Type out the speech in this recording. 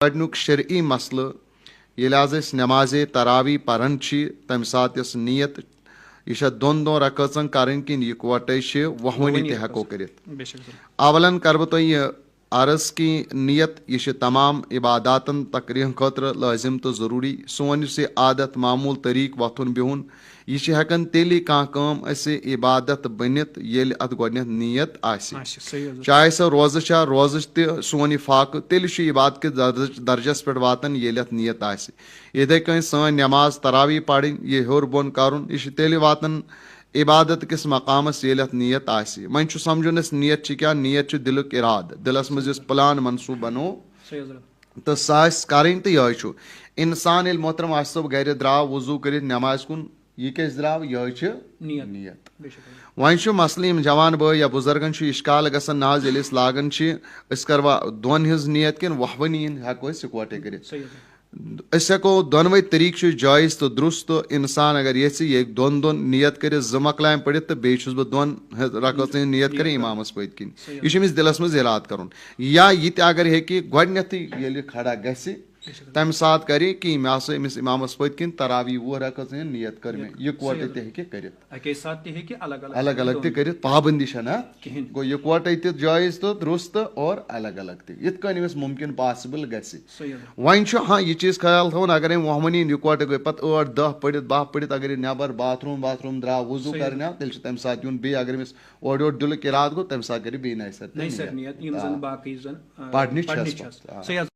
گۄڈنیُک شرعی مسلہٕ ییٚلہِ حظ أسۍ نٮ۪مازے تراوی پران چھِ تمہِ ساتہٕ یۄس نیت یہِ چھا دۄن دۄن رکٲژن کرٕنۍ کِنہٕ یِکوٹے چھِ وُہوٕنی تہِ ہٮ۪کو کٔرِتھ اولن کرٕ بہٕ تۄہہِ یہِ عرض کہِ نیت یہِ چھِ تمام عباداتن تقریٖہن خٲطرٕ لٲزم تہٕ ضروٗری سون یُس یہِ عادت معموٗل طریٖقہٕ وۄتھُن بِہُن یہِ چھِ ہٮ۪کان تیٚلی کانٛہہ کٲم اسہِ عبادت بٔنِتھ ییٚلہِ اتھ گۄڈنٮ۪تھ نیت آسہِ چاہے سۄ روزٕ چھا روزٕچ تہِ سون یہِ فاقہٕ تیٚلہِ چھُ عبادت کِس درجس پٮ۪ٹھ واتان ییٚلہِ اتھ نیت آسہِ یِتھٕے کٔنۍ سٲنۍ نٮ۪ماز تراوی پرٕنۍ یہِ ہیوٚر بۄن کرُن یہِ چھُ تیٚلہِ واتان عبادت کِس مقامس ییٚلہِ اتھ نیت آسہِ وۄنۍ چھُ سمجھُن اسہِ نیت چھِ کیٛاہ نیت چھُ دِلُک ارادٕ دِلس منٛز یُس پلان منصوٗبہٕ بنوو تہٕ سۄ آسہِ کرٕنۍ تہٕ یِہوے چھُ انسان ییٚلہِ محترم آصف صٲب گرِ درٛاو وضوٗ کٔرِتھ نٮ۪مازِ کُن یہِ کیٛازِ درٛاو یِہوے چھِ نیت وۄنۍ چھُ مسلہٕ یِم جوان بٲے یا بُزرگن چھُ اِشکال گژھان نہ حظ ییٚلہِ أسۍ لاگان چھِ أسۍ کروا دۄن ہِنٛز نیت کِنہٕ وُہوٕنی ہِنٛز ہٮ۪کو أسۍ اِکوٹے کٔرِتھ أسۍ ہٮ۪کو دۄنوے طٔریٖقہٕ چھُ جٲیز تہٕ درُست تہٕ انسان اگر یژھِ یہِ ہیٚکہِ دۄن دۄن نیت کٔرِتھ زٕ مۄکلایم پٔرِتھ تہٕ بیٚیہِ چھُس بہٕ دۄن رکٲژن ہِنٛز نیت کرٕنۍ امامس پٔتۍ کِنۍ یہِ چھُ أمِس دِلس منٛز ارادٕ کرُن یا یہِ تہِ اگر ہیٚکہِ گۄڈنیتھٕے ییٚلہِ یہِ کھڑا گژھِ تمہِ ساتہٕ کرِ کہِ مےٚ ہسا أمِس امامس پٔتۍ کِنۍ تراوی 20 رکٲژن ہِنٛز نیت کٔر مےٚ یِکوٹے تہِ ہیٚکہِ کٔرِتھ الگ الگ تہِ کٔرِتھ پابنٛدی چھنہٕ اتھ گوٚو یِکوٹے تہِ جٲیز تہٕ درُست اور الگ الگ تہِ یِتھ کٔنۍ أمِس مُمکِن پاسبٕل گژھِ وۄنۍ چھُ ہاں یہِ چیٖز خیال تھاوُن اگر أمۍ وُہوٕنی یِکوٹے گٔے پتہٕ 8 10 پٔرِتھ 12 پٔرِتھ اگر یہِ نٮ۪بر باتھ روٗم درٛاو وضوٗ کرنہِ تیٚلہِ چھُ تمہِ ساتہٕ یُن بیٚیہِ اگر أمِس اورٕ یورٕ دِلُک ارادٕ گوٚو تمہِ ساتہٕ کرِ بیٚیہِ نَیہِ سرٕ پرنہِ چھَس